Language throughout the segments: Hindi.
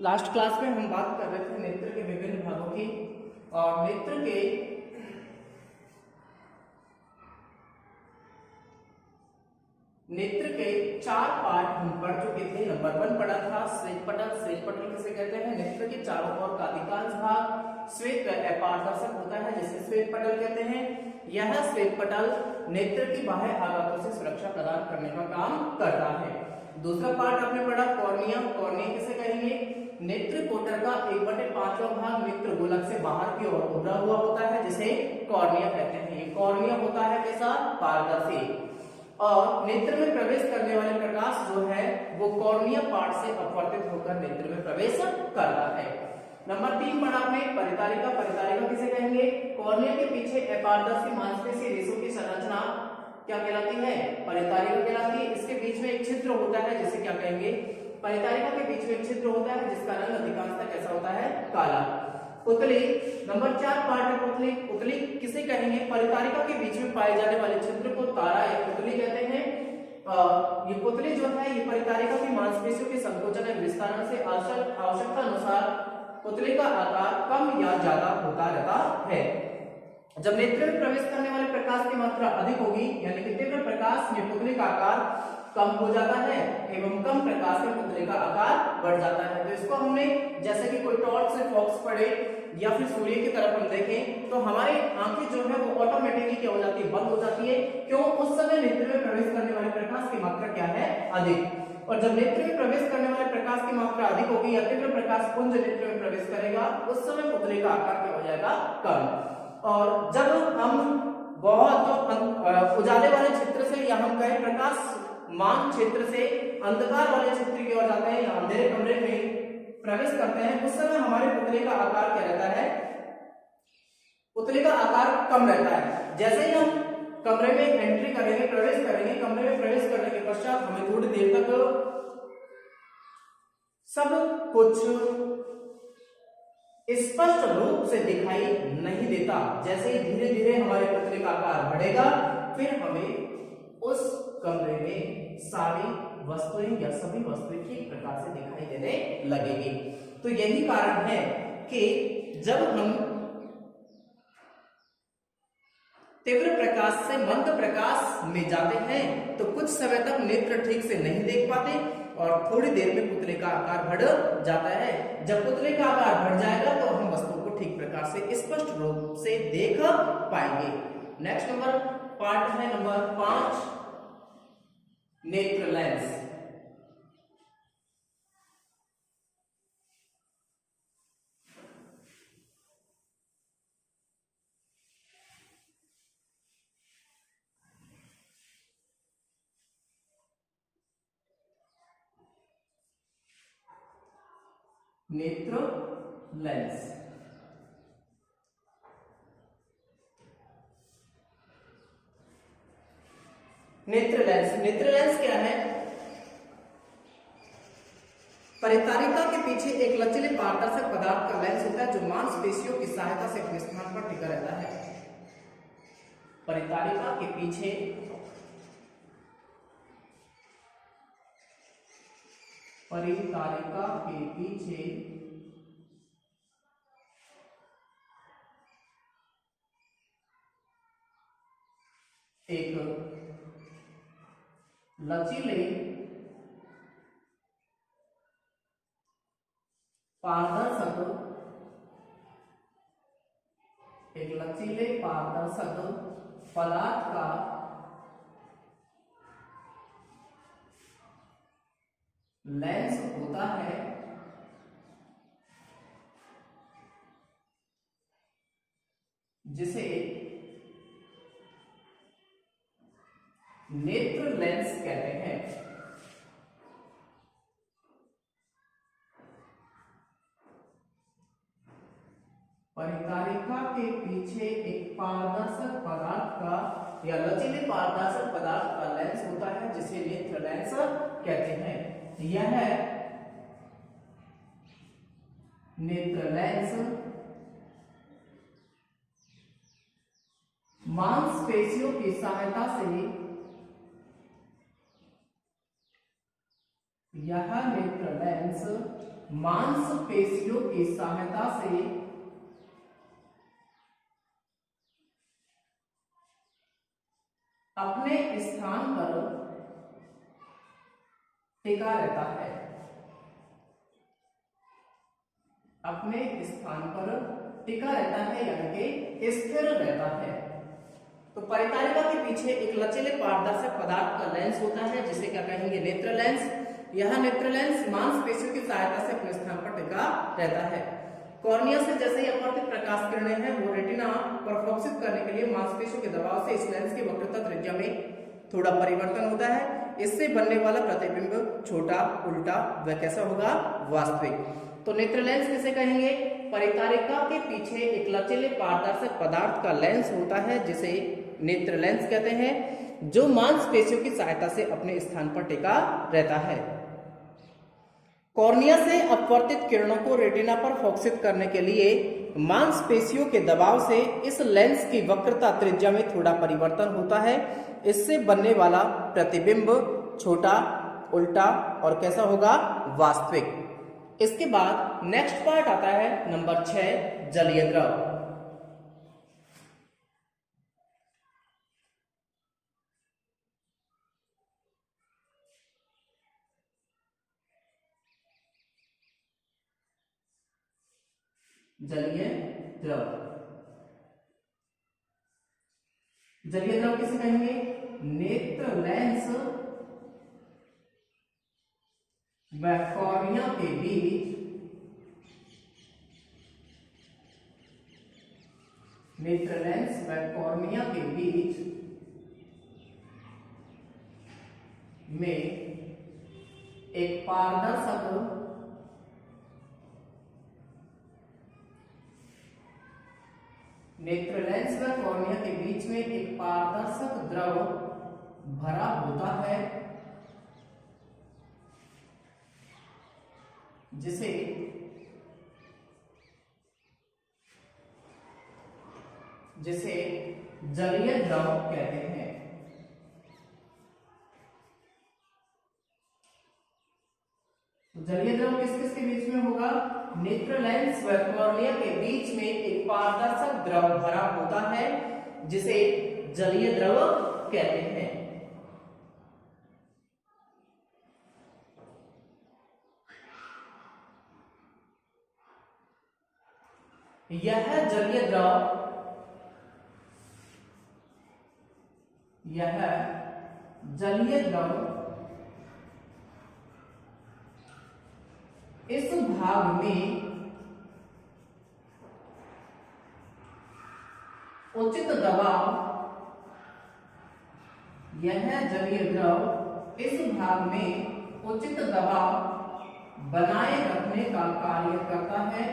लास्ट क्लास में हम बात कर रहे थे नेत्र के विभिन्न भागों की। और नेत्र के 4 पार्ट हम पढ़ चुके थे। नंबर 1 पढ़ा था श्वेत पटल। श्वेत पटल किसे कहते हैं? नेत्र के चारों ओर का अधिकांश भाग श्वेत अपारदर्शक होता है, जिसे श्वेत पटल कहते हैं। यह श्वेत पटल नेत्र की बाह्य आघातों से सुरक्षा प्रदान करने का काम करता है। दूसरा पार्ट आपने पढ़ा कॉर्निया। कॉर्निया किसे कहेंगे? नेत्र कोटर का 1/5वां भाग नेत्र गोलक से बाहर की ओर उभरा हुआ होता है, जिसे कॉर्निया कहते हैं। ये कॉर्निया होता है कैसा? पारदर्शी। और नेत्र में प्रवेश करने वाले प्रकाश जो है वो कॉर्निया पार्ट से अपवर्तित होकर नेत्र में प्रवेश करता है। नंबर 3 पढ़ा आपने परितारिका। परितारिका किसे कहेंगे? कॉर्निया के पीछे अपारदर्शी मांसपेशी रेशों की संरचना क्या कहलाती है? परितारिका कहलाती है। इसके बीच में एक छिद्र होता है, जिसे क्या कहेंगे? परितारिका के बीच में एक छिद्र होता है, जिसका रंग अधिकांशतः कैसा होता है? काला। पुतली। नंबर 4 पार्ट है पुतली। पुतली किसे कहेंगे? परितारिका के बीच में पाए जाने वाले छिद्र को तारा या पुतली कहते हैं। ये पुतली जो है ये परितारिका की मांसपेशियों के संकोचन या विस्तारण से आवश्यकता अनुसार पुतली का आकार कम या ज्यादा होता रहता है। जब नेत्र में प्रवेश करने वाले प्रकाश की मात्रा अधिक होगी, यानी कि तीव्र प्रकाश में पुतली का आकार कम हो जाता है एवं कम प्रकाश में पुतली का आकार बढ़ जाता है। तो इसको हमने जैसे कि कोई टॉर्च से फोकस पड़े या फिर सूर्य की तरफ हम देखें तो हमारी आंखें जो है वो ऑटोमेटिकली क्या हो जाती है? बंद हो जाती है। क्यों? उस समय नेत्र में प्रवेश करने वाले प्रकाश की मात्रा क्या है? अधिक। और जब नेत्र में प्रवेश करने वाले प्रकाश की मात्रा अधिक होगी या तीव्र प्रकाश पुंज नेत्र में प्रवेश करेगा, उस समय पुतली का आकार क्या हो जाएगा? कम। और जब हम बहुत उजाले वाले क्षेत्र से या हम कहें प्रकाश मान क्षेत्र से अंधकार वाले क्षेत्र की ओर जाते हैं या अंधेरे कमरे में प्रवेश करते हैं, उस समय हमारे पुतले का आकार क्या रहता है? पुतले का आकार कम रहता है। जैसे ही हम कमरे में एंट्री करेंगे, प्रवेश करेंगे, कमरे में प्रवेश करने के पश्चात हमें थोड़ी देर तक सब कुछ स्पष्ट रूप से दिखाई नहीं देता। जैसे ही धीरे धीरे हमारे पुतले का आकार बढ़ेगा, फिर हमें उस कमरे में सारी वस्तुएं या सभी वस्तुएं ठीक प्रकार से दिखाई देने लगेगी। तो यही कारण है कि जब हम तीव्र प्रकाश से मंद प्रकाश में जाते हैं तो कुछ समय तक नेत्र ठीक से नहीं देख पाते और थोड़ी देर में पुतले का आकार बढ़ जाता है। जब पुतले का आकार बढ़ जाएगा तो हम वस्तुओं को ठीक प्रकार से स्पष्ट रूप से देख पाएंगे। नेक्स्ट नंबर पार्ट है नंबर 5 नेत्र लेंस। नेत्र लेंस नेत्र लेंस क्या है? परितारिका के पीछे एक लचीले पारदर्शक पदार्थ का लेंस होता है जो मांसपेशियों की सहायता से अपने स्थान पर टिका रहता है। परितारिका के पीछे एक लचीले पारदर्शक पदार्थ का लेंस होता है, जिसे नेत्र लेंस कहते हैं। परितारिका के पीछे एक पारदर्शक पदार्थ का या लचीले पारदर्शक पदार्थ का लेंस होता है, जिसे नेत्र लेंस कहते हैं। यह नेत्र लेंस मांसपेशियों की सहायता से यह नेत्र लेंस मांसपेशियों की सहायता से अपने स्थान पर टिका रहता है, अपने स्थान पर टिका रहता है यानी कि स्थिर रहता है। तो परितारिका के पीछे एक लचीले पारदर्शक पदार्थ का लेंस होता है जिसे क्या कहेंगे, नेत्र लेंस। यह नेत्र लेंस मांसपेशियों की सहायता से अपने स्थान पर टिका रहता है। कॉर्निया से जैसे ही अपवर्तित प्रकाश किरणें हैं वो रेटिना पर फोकसित करने के लिए मांसपेशियों के दबाव से इस लेंस की वक्रता त्रिज्या में थोड़ा परिवर्तन होता है। इससे बनने वाला प्रतिबिंब छोटा, उल्टा व कैसा होगा, वास्तविक। तो नेत्र लेंस किसे कहेंगे, परितारिका के पीछे एक लचीले पारदर्शक पदार्थ का लेंस होता है जिसे नेत्र लेंस कहते हैं, जो मांसपेशियों की सहायता से अपने स्थान पर टिका रहता है। कॉर्निया से अपवर्तित किरणों को रेटिना पर फोकसित करने के लिए मांसपेशियों के दबाव से इस लेंस की वक्रता त्रिज्या में थोड़ा परिवर्तन होता है। इससे बनने वाला प्रतिबिंब छोटा, उल्टा और कैसा होगा, वास्तविक। इसके बाद नेक्स्ट पार्ट आता है नंबर 6, जलीय द्रव। जलीय द्रव, जलीय द्रव किसे कहेंगे, नेत्र लेंस व कॉर्निया के बीच नेत्र लेंस व कॉर्निया के बीच में एक पारदर्शक नेत्र लेंस व कॉर्निया के बीच में एक पारदर्शक द्रव भरा होता है जिसे जलीय द्रव कहते हैं। तो जलीय द्रव किस किस के बीच में होगा, नेत्र लेंस व कॉर्निया के बीच में एक पारदर्शक द्रव भरा होता है जिसे जलीय द्रव कहते हैं। यह जलीय द्रव इस भाग में उचित दबाव, यह जलीय द्रव इस भाग में उचित दबाव बनाए रखने का कार्य करता है,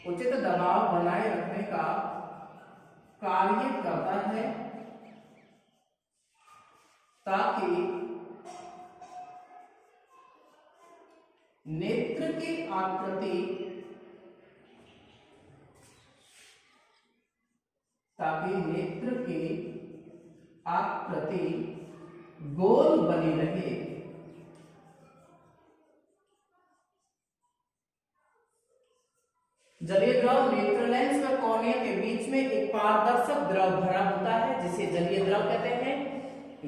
उचित दबाव बनाए रखने का कार्य करता है ताकि नेत्र की आकृति गोल बनी रहे। जलीय द्रव नेत्र लेंस व कॉर्निया के बीच में एक पारदर्शक द्रव भरा होता है जिसे जलीय द्रव कहते हैं।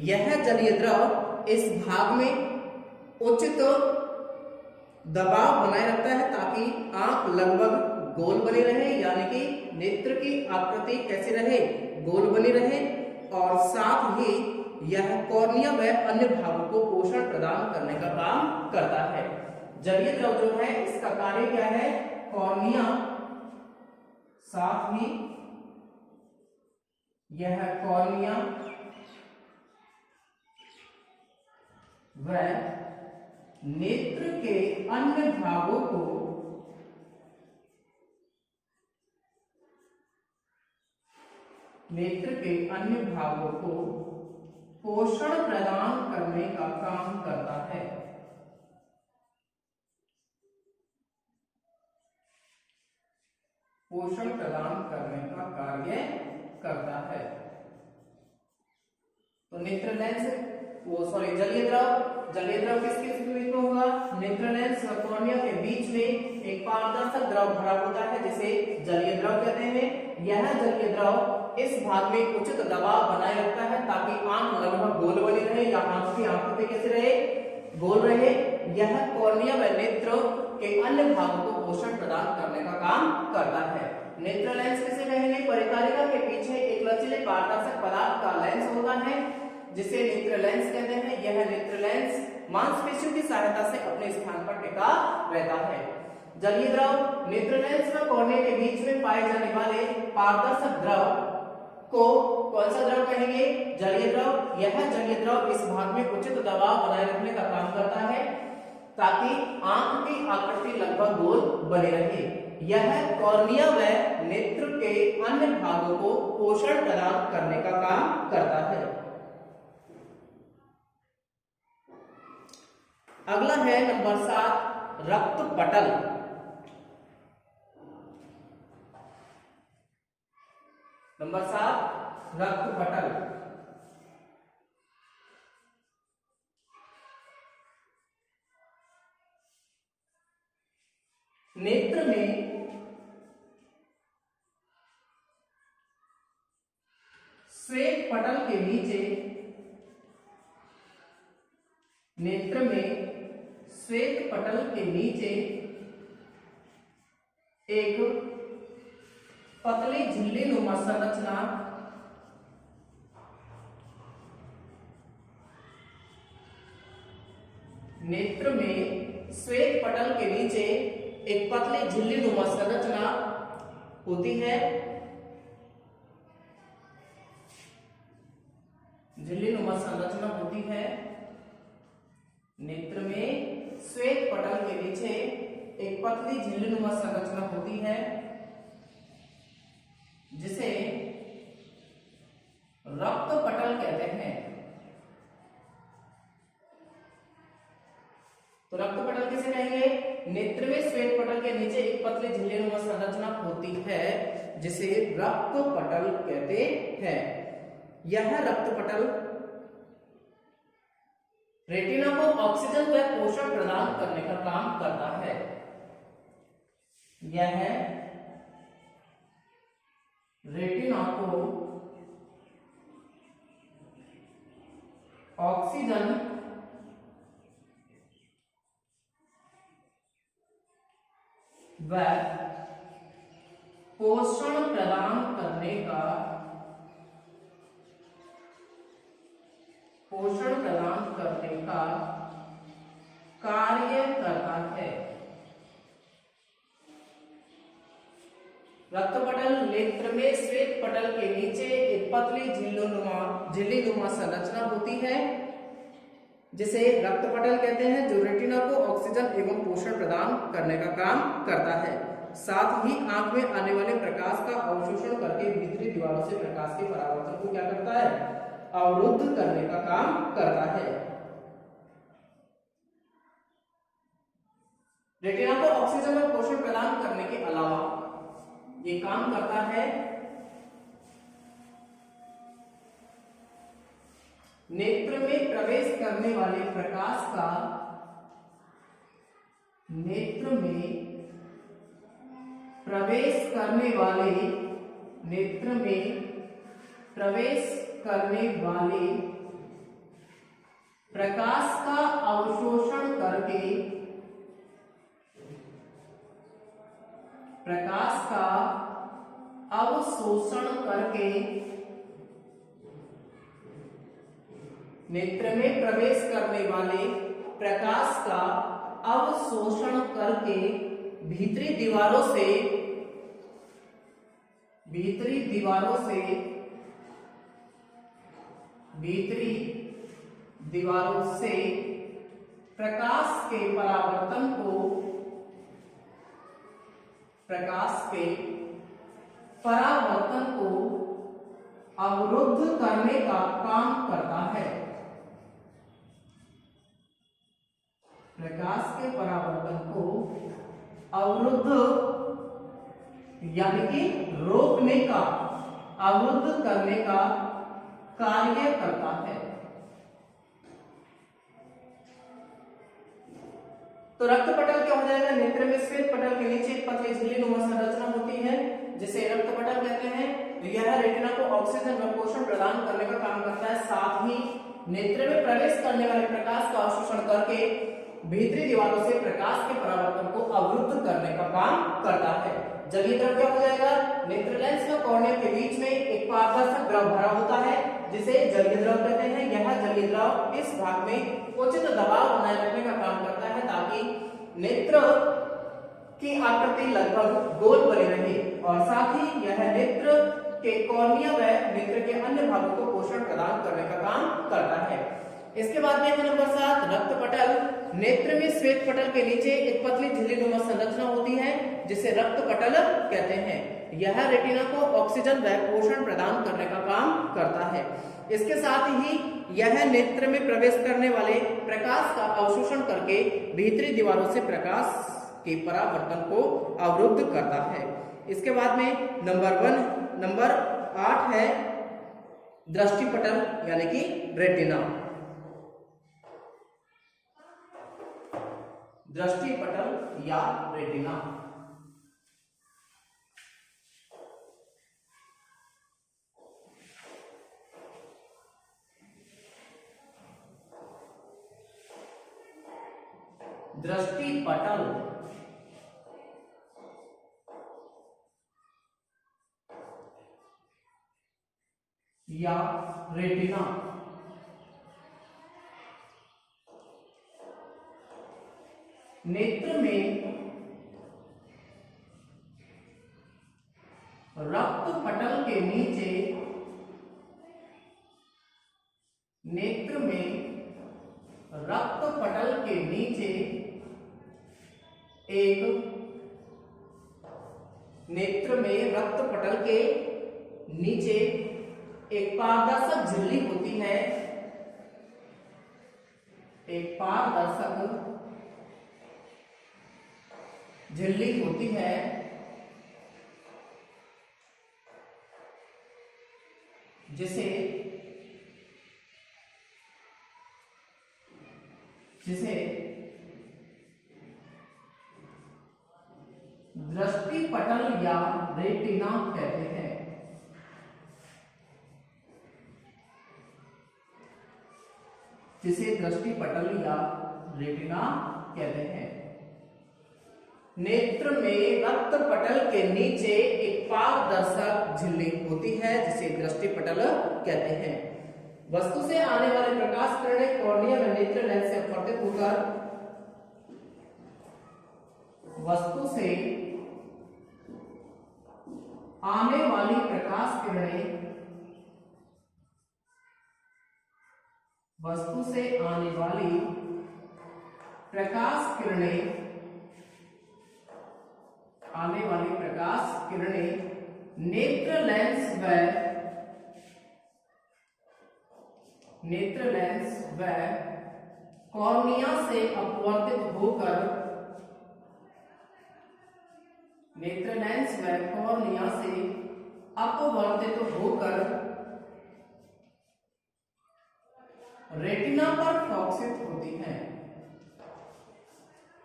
यह जलीय द्रव इस भाग में उचित दबाव बनाए रखता है ताकि आंख लगभग गोल बनी रहे, यानी कि नेत्र की आकृति कैसी रहे, गोल बनी रहे, और साथ ही यह कॉर्निया व अन्य भागों को पोषण प्रदान करने का काम करता है। जलीय द्रव जो है इसका कार्य क्या है, कॉर्निया साथ ही यह कॉर्निया व नेत्र के अन्य भागों को पोषण प्रदान करने का काम करता है। पोषण प्रदान करने का कार्य करता है। तो नेत्र लेंस जलीय द्रव किस किस में होगा? नेत्र लेंस व कॉर्निया के बीच में एक पारदर्शक द्रव भरा होता है जिसे जलीय द्रव कहते हैं। यह जलीय द्रव इस भाग में उचित दबाव बनाए रखता है ताकि आंख लगभग गोल बनी रहे या आंख की आकृति कैसे रहे? गोल रहे। यह कॉर्निया व नेत्र के अन्य भागों को पोषण प्रदान करने का काम करता है। नेत्र लेंस किसे कहेंगे? परिकारिका के पीछे एक लचीले पारदर्शक पदार्थ का लेंस होता है जिसे नेत्र लेंस कहते हैं। यह नेत्र लेंस मांसपेशियों की सहायता से अपने स्थान पर टिका रहता है। जलीय द्रव नेत्र लेंस व कॉर्निया के बीच में पाए जाने वाले पारदर्शक द्रव को कौन सा द्रव कहेंगे? जलीय द्रव। यह जलीय द्रव इस भाग में उचित दबाव बनाए रखने का काम करता है ताकि आंख की आकृति लगभग गोल बनी रहे। यह कॉर्निया व नेत्र के अन्य भागों को पोषण प्रदान करने का काम करता है। अगला है नंबर 7 रक्त पटल। नंबर 7 रक्त पटल। नेत्र में श्वेत पटल के नीचे नेत्र में श्वेत पटल के नीचे एक पतली झिल्ली नुमा संरचना नेत्र में श्वेत पटल के नीचे एक पतली झिल्ली नुमा संरचना होती है। झिल्ली नुमा संरचना होती है। नेत्र में श्वेत पटल के नीचे एक पतली झिल्ली नुमा संरचना होती है जिसे रक्त पटल कहते हैं। तो रक्त पटल किसे कहेंगे? नेत्र में श्वेत पटल के नीचे एक पतली झिल्ली नुमा संरचना होती है जिसे रक्त पटल कहते हैं। यह रक्त पटल रेटिना को ऑक्सीजन व पोषण प्रदान करने का काम करता है। यह रेटिना को ऑक्सीजन व पोषण प्रदान करने का कार्य करता है। रक्त पटल नेत्र में श्वेत पटल के नीचे एक पतली झिल्ली नुमा संरचना होती है जिसे रक्त पटल कहते हैं, जो रेटिना को ऑक्सीजन एवं पोषण प्रदान करने का काम करता है। साथ ही आंख में आने वाले प्रकाश का अवशोषण करके भीतरी दीवारों से प्रकाश के परावर्तन को क्या करता है? अवरुद्ध करने का काम करता है। रेटिना को ऑक्सीजन और पोषण प्रदान करने के अलावा ये काम करता है नेत्र में प्रवेश करने वाले प्रकाश का नेत्र में प्रवेश करने वाले प्रकाश का अवशोषण करके नेत्र में प्रवेश करने वाले प्रकाश का अवशोषण करके भीतरी दीवारों से प्रकाश के परावर्तन को अवरुद्ध करने का काम करता है। प्रकाश के परावर्तन को अवरुद्ध यानी कि रोकने का, अवरुद्ध करने का कार्य करता है। तो रक्त पटल क्या हो जाएगा, नेत्र में श्वेत पटल के नीचे एक पतली झिल्लीनुमा संरचना होती है जिसे रक्त पटल कहते हैं। यह रेटिना को ऑक्सीजन व पोषण प्रदान करने का काम करता है, साथ ही नेत्र में प्रवेश करने वाले प्रकाश का अवशोषण करके भीतरी दीवारों से प्रकाश के परावर्तन को अवरुद्ध करने का काम करता है। जलीय द्रव क्या हो जाएगा, नेत्र लेंस व कॉर्निया के बीच में एक पारदर्शक द्रव भरा होता है जिसे जलीय द्रव कहते हैं। यह जलीय द्रव इस भाग में उचित दबाव बनाए रखने का काम करता है ताकि नेत्र की आकृति लगभग गोल बनी रहे और साथ ही यह नेत्र के कॉर्निया व नेत्र के अन्य भागों को पोषण प्रदान करने का काम करता है। इसके बाद में नंबर 7 रक्त पटल। नेत्र में श्वेत पटल के नीचे एक पतली झिल्लीनुमा संरचना होती है जिसे रक्त पटल कहते हैं। यह रेटिना को ऑक्सीजन व पोषण प्रदान करने का काम करता है। इसके साथ ही यह नेत्र में प्रवेश करने वाले प्रकाश का अवशोषण करके भीतरी दीवारों से प्रकाश के परावर्तन को अवरुद्ध करता है। इसके बाद में नंबर 8 है दृष्टि पटल यानी कि रेटिना। दृष्टि पटल या रेटिना। दृष्टि पटल या रेटिना नेत्र में रक्त पटल के नीचे नेत्र में रक्त पटल के नीचे एक नेत्र में रक्त पटल के नीचे एक पारदर्शक झिल्ली होती है। एक पारदर्शक झिल्ली होती है जिसे दृष्टि पटल या रेटिना कहते हैं। जिसे दृष्टि पटल या रेटिना कहते हैं। नेत्र में रक्त पटल के नीचे एक पारदर्शक झिल्ली होती है जिसे दृष्टि पटल कहते हैं। वस्तु से आने वाले प्रकाश किरणें कॉर्निया व नेत्र लेंस से अपवर्तित होकर वस्तु से आने वाली प्रकाश किरणें वस्तु से आने वाली प्रकाश किरणें नेत्र लेंस व कॉर्निया से अपवर्तित होकर नेत्र लेंस व कॉर्निया से अपवर्तित होकर रेटिना पर फोकसित होती है।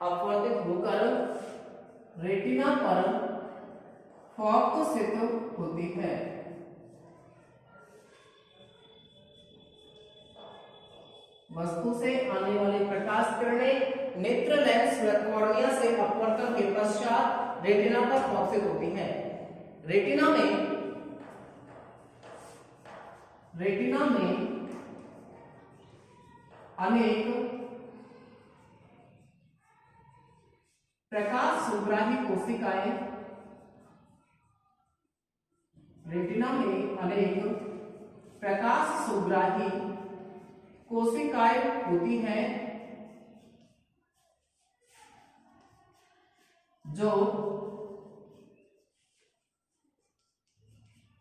अपवर्तित होकर रेटिना पर फोकसित होती है। वस्तु से आने वाली प्रकाश किरणें नेत्र लेंस व कॉर्निया से अपवर्तन के पश्चात रेटिना पर फोकसित होती है। रेटिना में अनेक प्रकाश सुग्राही कोशिकाएं रेटिना में अनेक प्रकाश सुग्राही कोशिकाएं होती हैं जो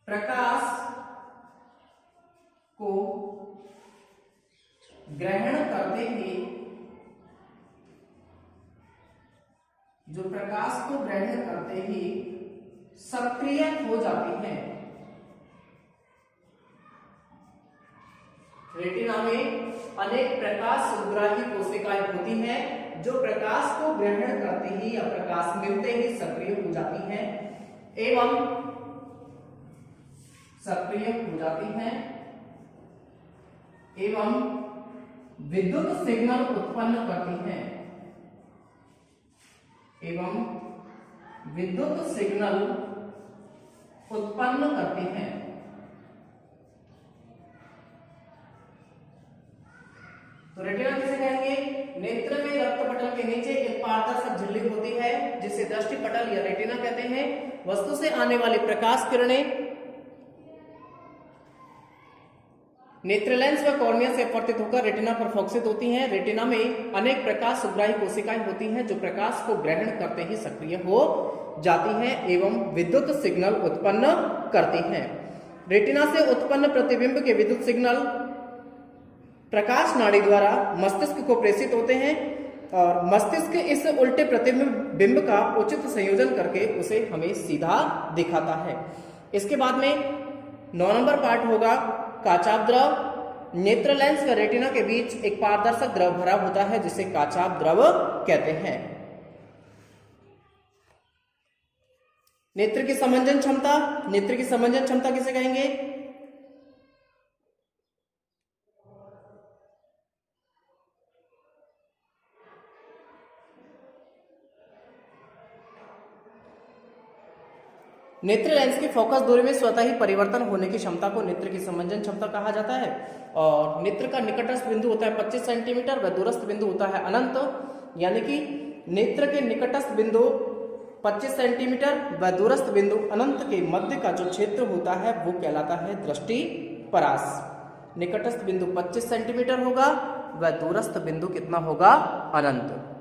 प्रकाश को ग्रहण करते ही सक्रिय हो जाती हैं। रेटिना में अनेक प्रकाश सुग्राही कोशिकाएं होती हैं जो प्रकाश को ग्रहण करते ही या प्रकाश मिलते ही सक्रिय हो जाती हैं एवं सक्रिय हो जाती हैं एवं विद्युत सिग्नल उत्पन्न करती हैं एवं विद्युत सिग्नल उत्पन्न करती हैं। तो रेटिना किसे कहेंगे? नेत्र में रक्त पटल के नीचे एक पारदर्शक झिल्ली होती है जिसे दृष्टि पटल या रेटिना कहते हैं। वस्तु से आने वाली प्रकाश किरणें नेत्र लेंस व कॉर्निया से अपवर्तित होकर रेटिना पर फोकसित होती हैं। रेटिना में अनेक प्रकाश सुग्राही कोशिकाएं होती हैं जो प्रकाश को ग्रहण करते ही सक्रिय हो जाती हैं एवं विद्युत सिग्नल उत्पन्न करती हैं। रेटिना से उत्पन्न प्रतिबिंब के विद्युत सिग्नल प्रकाश नाड़ी द्वारा मस्तिष्क को प्रेषित होते हैं और मस्तिष्क इस उल्टे प्रतिबिंब का उचित संयोजन करके उसे हमें सीधा दिखाता है। इसके बाद में 9 नंबर पार्ट होगा काचाभ द्रव। नेत्र लेंस व रेटिना के बीच एक पारदर्शक द्रव भरा होता है जिसे काचाभ द्रव कहते हैं। नेत्र की समंजन क्षमता, नेत्र की समंजन क्षमता किसे कहेंगे? नेत्र लेंस की फोकस दूरी में स्वतः ही परिवर्तन होने की क्षमता को नेत्र की समंजन क्षमता कहा जाता है। और नेत्र का निकटस्थ बिंदु होता है 25 सेंटीमीटर व दूरस्थ बिंदु होता है अनंत, यानी कि नेत्र के निकटस्थ बिंदु 25 सेंटीमीटर व दूरस्थ बिंदु अनंत के मध्य का जो क्षेत्र होता है वो कहलाता है दृष्टि परास। निकटस्थ बिंदु 25 सेंटीमीटर होगा व दूरस्थ बिंदु कितना होगा? अनंत।